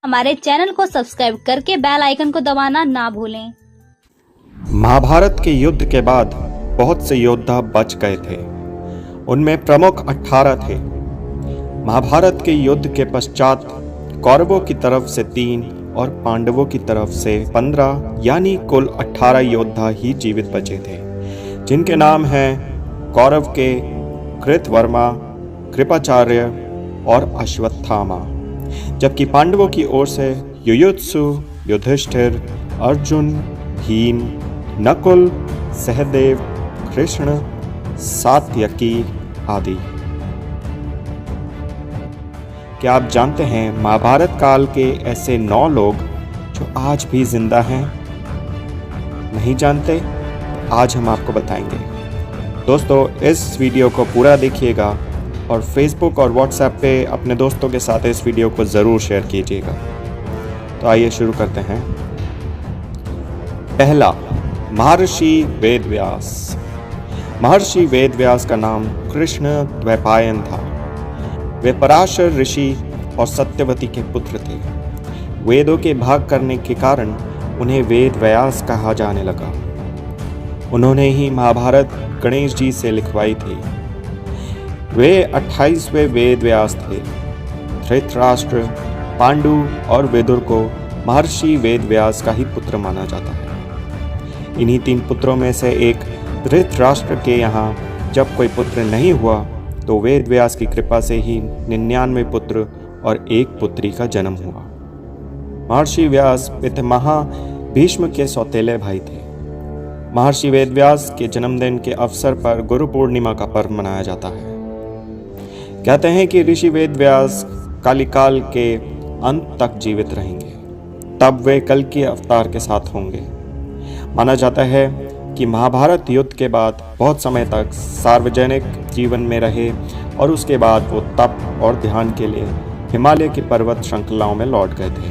हमारे चैनल को सब्सक्राइब करके बेल आइकन को दबाना ना भूलें। महाभारत के युद्ध के बाद बहुत से योद्धा बच गए थे। उनमें प्रमुख 18 थे। महाभारत के युद्ध के पश्चात कौरवों की तरफ से 3 और पांडवों की तरफ से 15 यानी कुल 18 योद्धा ही जीवित बचे थे, जिनके नाम हैं कौरव के कृतवर्मा, कृपाचार्य और अश्वत्थामा। जबकि पांडवों की ओर से युयुत्सु, युधिष्ठिर, अर्जुन, भीम, नकुल, सहदेव, कृष्ण, सात्यकी आदि। क्या आप जानते हैं महाभारत काल के ऐसे 9 लोग जो आज भी जिंदा हैं? नहीं जानते? आज हम आपको बताएंगे। दोस्तों, इस वीडियो को पूरा देखिएगा और फेसबुक और व्हाट्सएप पे अपने दोस्तों के साथ इस वीडियो को ज़रूर शेयर कीजिएगा। तो आइए शुरू करते हैं। पहला, महर्षि वेदव्यास। महर्षि वेदव्यास का नाम कृष्ण द्वैपायन था। वे पराशर ऋषि और सत्यवती के पुत्र थे। वेदों के भाग करने के कारण उन्हें वेद व्यास कहा जाने लगा। उन्होंने ही महाभारत गणेश जी से लिखवाई थी। वे 28वें वेद व्यास थे। धृतराष्ट्र, पांडु और विदुर को महर्षि वेद व्यास का ही पुत्र माना जाता है। इन्हीं 3 पुत्रों में से एक धृतराष्ट्र के यहाँ जब कोई पुत्र नहीं हुआ तो वेद व्यास की कृपा से ही 99 पुत्र और 1 पुत्री का जन्म हुआ। महर्षि व्यास पितामह भीष्म के सौतेले भाई थे। महर्षि वेदव्यास के जन्मदिन के अवसर पर गुरु पूर्णिमा का पर्व मनाया जाता है। कहते हैं कि ऋषि वेदव्यास कालिकाल के अंत तक जीवित रहेंगे, तब वे कल के अवतार के साथ होंगे। माना जाता है कि महाभारत युद्ध के बाद बहुत समय तक सार्वजनिक जीवन में रहे और उसके बाद वो तप और ध्यान के लिए हिमालय की पर्वत श्रृंखलाओं में लौट गए थे।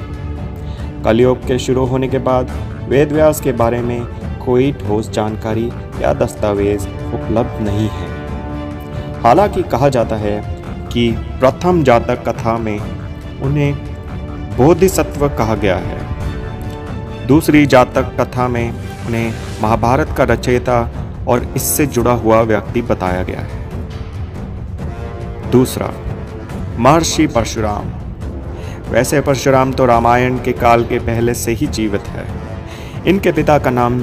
कलयुग के शुरू होने के बाद वेदव्यास के बारे में कोई ठोस जानकारी या दस्तावेज उपलब्ध नहीं है। हालांकि कहा जाता है कि प्रथम जातक कथा में उन्हें बोधिसत्व कहा गया है। दूसरी जातक कथा में उन्हें महाभारत का रचयिता और इससे जुड़ा हुआ व्यक्ति बताया गया है। दूसरा, महर्षि परशुराम। वैसे परशुराम तो रामायण के काल के पहले से ही जीवित है। इनके पिता का नाम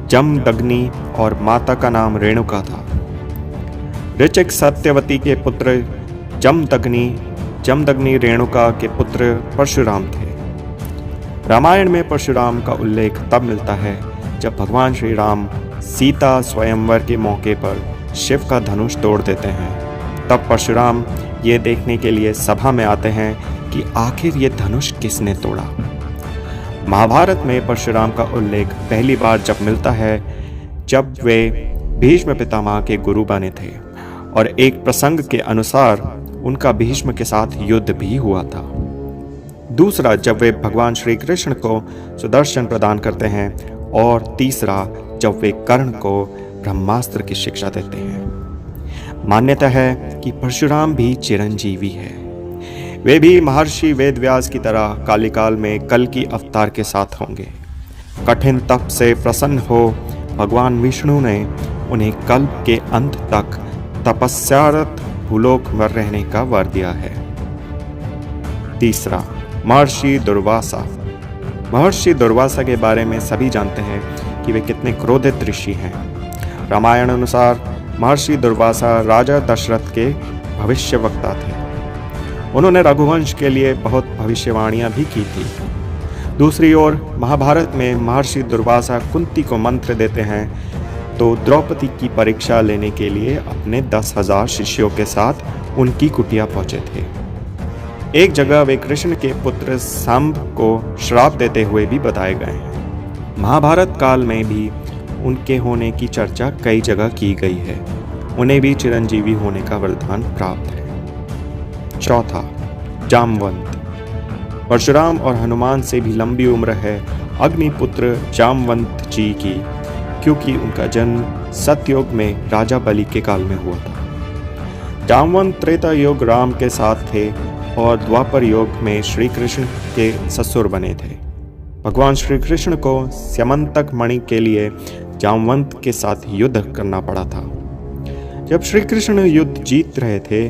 जमदग्नि और माता का नाम रेणुका था। ऋचिक सत्यवती के पुत्र जमदग्नि रेणुका के पुत्र परशुराम थे। रामायण में परशुराम का उल्लेख तब मिलता है जब भगवान श्री राम सीता स्वयंवर के मौके पर शिव का धनुष तोड़ देते हैं। तब परशुराम ये देखने के लिए सभा में आते हैं कि आखिर ये धनुष किसने तोड़ा। महाभारत में परशुराम का उल्लेख पहली बार जब मिलता है जब वे भीष्म पितामह के गुरु बने थे और एक प्रसंग के अनुसार उनका भीष्म के साथ युद्ध भी हुआ था। दूसरा, जब वे भगवान श्री कृष्ण को सुदर्शन प्रदान करते हैं और तीसरा, जब वे कर्ण को ब्रह्मास्त्र की शिक्षा देते हैं। मान्यता है कि परशुराम भी चिरंजीवी है। वे भी महर्षि वेदव्यास की तरह कालिकाल में कल की अवतार के साथ होंगे। कठिन तप से प्रसन्न हो भगवान विष्णु ने उन्हें कल्प के अंत तक तपस्यारत भूलोक में रहने का वर दिया है। तीसरा, महर्षि दुर्वासा। महर्षि दुर्वासा के बारे में सभी जानते हैं कि वे कितने क्रोधित ऋषि हैं। रामायण अनुसार महर्षि दुर्वासा राजा दशरथ के भविष्यवक्ता थे। उन्होंने रघुवंश के लिए बहुत भविष्यवाणियां भी की थी। दूसरी ओर महाभारत में महर्षि दुर्वासा कुंती को मंत्र देते हैं तो द्रौपदी की परीक्षा लेने के लिए अपने 10,000 शिष्यों के साथ उनकी कुटिया पहुंचे थे। एक जगह वे कृष्ण के पुत्र सांब को श्राप देते हुए भी बताए गए हैं। महाभारत काल में भी उनके होने की चर्चा कई जगह की गई है। उन्हें भी चिरंजीवी होने का वरदान प्राप्त है। चौथा, जामवंत। परशुराम और हनुमान से भी लंबी उम्र है अग्निपुत्र जामवंत जी की, क्योंकि उनका जन्म सतयुग में राजा बलि के काल में हुआ था। जामवंत त्रेता युग राम के साथ थे और द्वापर योग में श्री कृष्ण के ससुर बने थे। भगवान श्री कृष्ण को स्यमंतक मणि के लिए जामवंत के साथ युद्ध करना पड़ा था। जब श्री कृष्ण युद्ध जीत रहे थे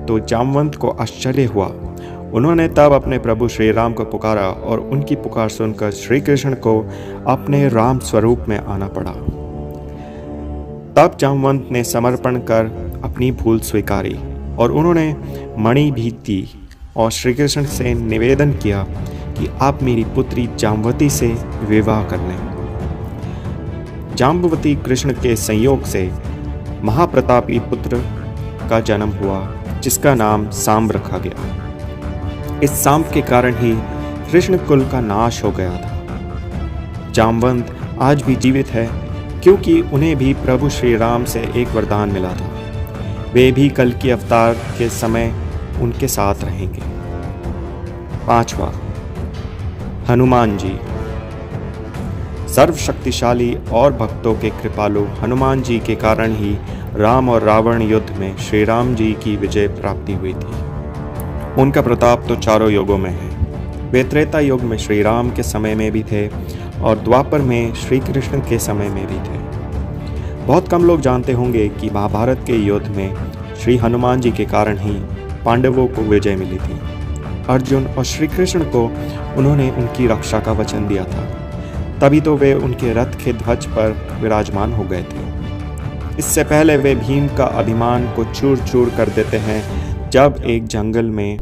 तो जामवंत को आश्चर्य हुआ। उन्होंने तब अपने प्रभु श्री राम को पुकारा और उनकी पुकार सुनकर श्री कृष्ण को अपने राम स्वरूप में आना पड़ा। तब जामवंत ने समर्पण कर अपनी भूल स्वीकारी और उन्होंने मणि भी दी और श्री कृष्ण से निवेदन किया कि आप मेरी पुत्री जाम्बवती से विवाह कर लें। जाम्बवती कृष्ण के संयोग से महाप्रतापी पुत्र का जन्म हुआ, जिसका नाम सांब रखा गया। इस सांब के कारण ही कृष्ण कुल का नाश हो गया था। जामवंत आज भी जीवित है क्योंकि उन्हें भी प्रभु श्री राम से एक वरदान मिला था। वे भी कल की अवतार के समय उनके साथ रहेंगे। 5वां, हनुमान जी। सर्वशक्तिशाली और भक्तों के कृपालु हनुमान जी के कारण ही राम और रावण युद्ध में श्री राम जी की विजय प्राप्ति हुई थी। उनका प्रताप तो चारों युगों में है। वे त्रेता युग में श्री राम के समय में भी थे और द्वापर में श्री कृष्ण के समय में भी थे। बहुत कम लोग जानते होंगे कि महाभारत के युद्ध में श्री हनुमान जी के कारण ही पांडवों को विजय मिली थी। अर्जुन और श्री कृष्ण को उन्होंने उनकी रक्षा का वचन दिया था, तभी तो वे उनके रथ के ध्वज पर विराजमान हो गए थे। इससे पहले वे भीम का अभिमान को चूर चूर कर देते हैं जब एक जंगल में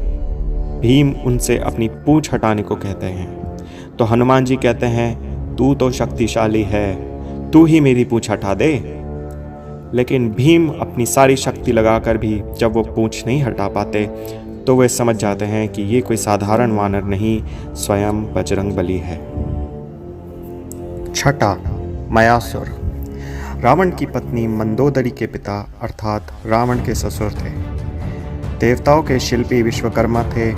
भीम उनसे अपनी पूंछ हटाने को कहते हैं तो हनुमान जी कहते हैं, तू तो शक्तिशाली है, तू ही मेरी पूंछ हटा दे। लेकिन भीम अपनी सारी शक्ति लगाकर भी जब वो पूंछ नहीं हटा पाते तो वे समझ जाते हैं कि ये कोई साधारण वानर नहीं, स्वयं बजरंगबली है। 6, मयासुर। रावण की पत्नी मंदोदरी के पिता अर्थात रावण के ससुर थे। देवताओं के शिल्पी विश्वकर्मा थे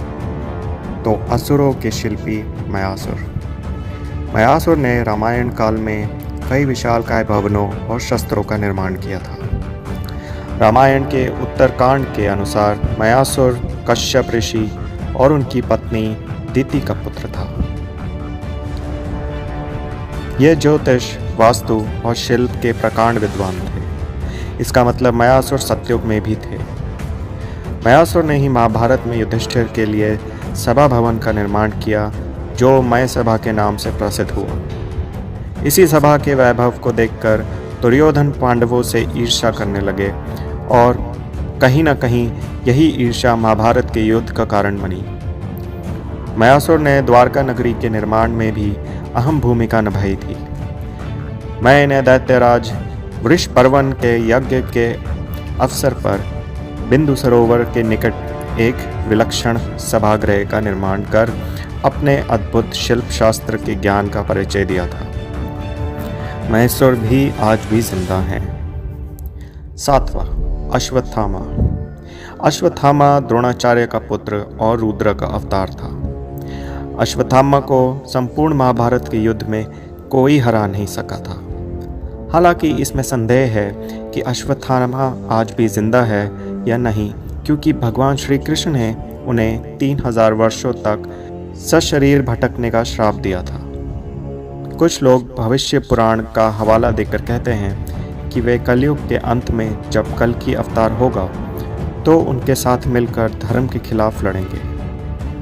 तो असुरों के शिल्पी मयासुर। मयासुर ने रामायण काल में कई विशालकाय भवनों और शस्त्रों का निर्माण किया था। रामायण के उत्तरकांड के अनुसार मयासुर कश्यप ऋषि और उनकी पत्नी दिति का पुत्र था। ये ज्योतिष, वास्तु और शिल्प के प्रकांड विद्वान थे। इसका मतलब मयासुर सतयुग में भी थे। मयासुर ने ही महाभारत में युधिष्ठिर के लिए सभा भवन का निर्माण किया जो मय सभा के नाम से प्रसिद्ध हुआ। इसी सभा के वैभव को देखकर दुर्योधन पांडवों से ईर्ष्या करने लगे और कहीं न कहीं यही ईर्ष्या महाभारत के युद्ध का कारण बनी। मयासुर ने द्वारका नगरी के निर्माण में भी अहम भूमिका निभाई थी। मैंने दैत्यराज वृषपर्वन के यज्ञ के अवसर पर बिंदु सरोवर के निकट एक विलक्षण सभागृह का निर्माण कर अपने अद्भुत शिल्प शास्त्र के ज्ञान का परिचय दिया था। महेश्वर भी आज भी जिंदा हैं। 7वां, अश्वत्थामा। अश्वत्थामा द्रोणाचार्य का पुत्र और रुद्र का अवतार था। अश्वत्थामा को संपूर्ण महाभारत के युद्ध में कोई हरा नहीं सका था। हालांकि इसमें संदेह है कि अश्वत्थामा आज भी जिंदा है या नहीं, क्योंकि भगवान श्री कृष्ण ने उन्हें 3000 वर्षों तक सशरीर भटकने का श्राप दिया था। कुछ लोग भविष्य पुराण का हवाला देकर कहते हैं कि वे कलयुग के अंत में जब कल की अवतार होगा तो उनके साथ मिलकर धर्म के खिलाफ लड़ेंगे।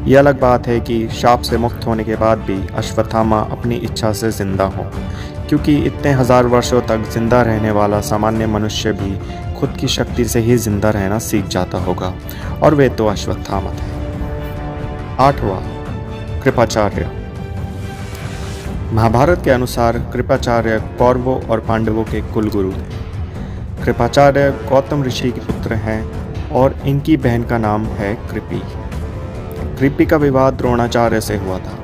ये अलग बात है कि शाप से मुक्त होने के बाद भी अश्वत्थामा अपनी इच्छा से जिंदा हो, क्योंकि इतने हजार वर्षों तक जिंदा रहने वाला सामान्य मनुष्य भी खुद की शक्ति से ही जिंदा रहना सीख जाता होगा, और वे तो अश्वत्थामा थे। 8वां, कृपाचार्य। महाभारत के अनुसार कृपाचार्य कौरवों और पांडवों के कुलगुरु थे। कृपाचार्य गौतम ऋषि के पुत्र हैं और इनकी बहन का नाम है कृपी। कृपी का विवाह द्रोणाचार्य से हुआ था।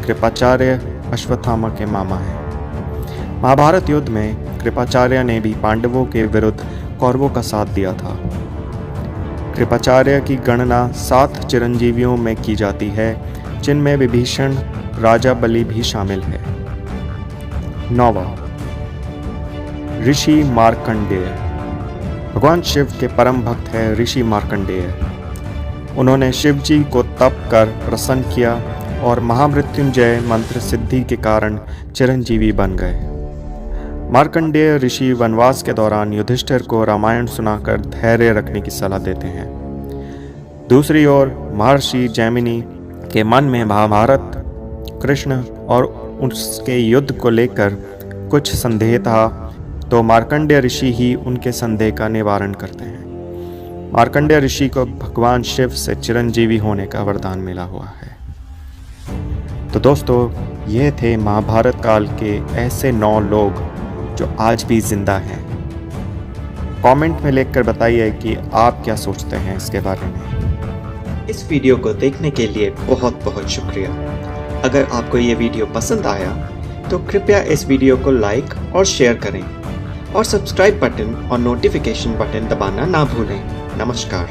कृपाचार्य अश्वत्थामा के मामा हैं। महाभारत युद्ध में कृपाचार्य ने भी पांडवों के विरुद्ध कौरवों का साथ दिया था। कृपाचार्य की गणना 7 चिरंजीवियों में की जाती है, जिनमें विभीषण, राजा बलि भी शामिल है। 9वां, ऋषि मार्कंडेय। भगवान शिव के परम भक्त है ऋषि मार्कंडेय। उन्होंने शिव जी को तप कर प्रसन्न किया और महामृत्युंजय मंत्र सिद्धि के कारण चिरंजीवी बन गए। मार्कंडेय ऋषि वनवास के दौरान युधिष्ठिर को रामायण सुनाकर धैर्य रखने की सलाह देते हैं। दूसरी ओर महर्षि जैमिनी के मन में महाभारत, कृष्ण और उसके युद्ध को लेकर कुछ संदेह था, तो मार्कंडेय ऋषि ही उनके संदेह का निवारण करते हैं। मार्कंडेय ऋषि को भगवान शिव से चिरंजीवी होने का वरदान मिला हुआ है। तो दोस्तों, ये थे महाभारत काल के ऐसे 9 लोग जो आज भी जिंदा हैं। कमेंट में लिखकर बताइए कि आप क्या सोचते हैं इसके बारे में। इस वीडियो को देखने के लिए बहुत बहुत शुक्रिया। अगर आपको ये वीडियो पसंद आया तो कृपया इस वीडियो को लाइक और शेयर करें और सब्सक्राइब बटन और नोटिफिकेशन बटन दबाना ना भूलें। नमस्कार।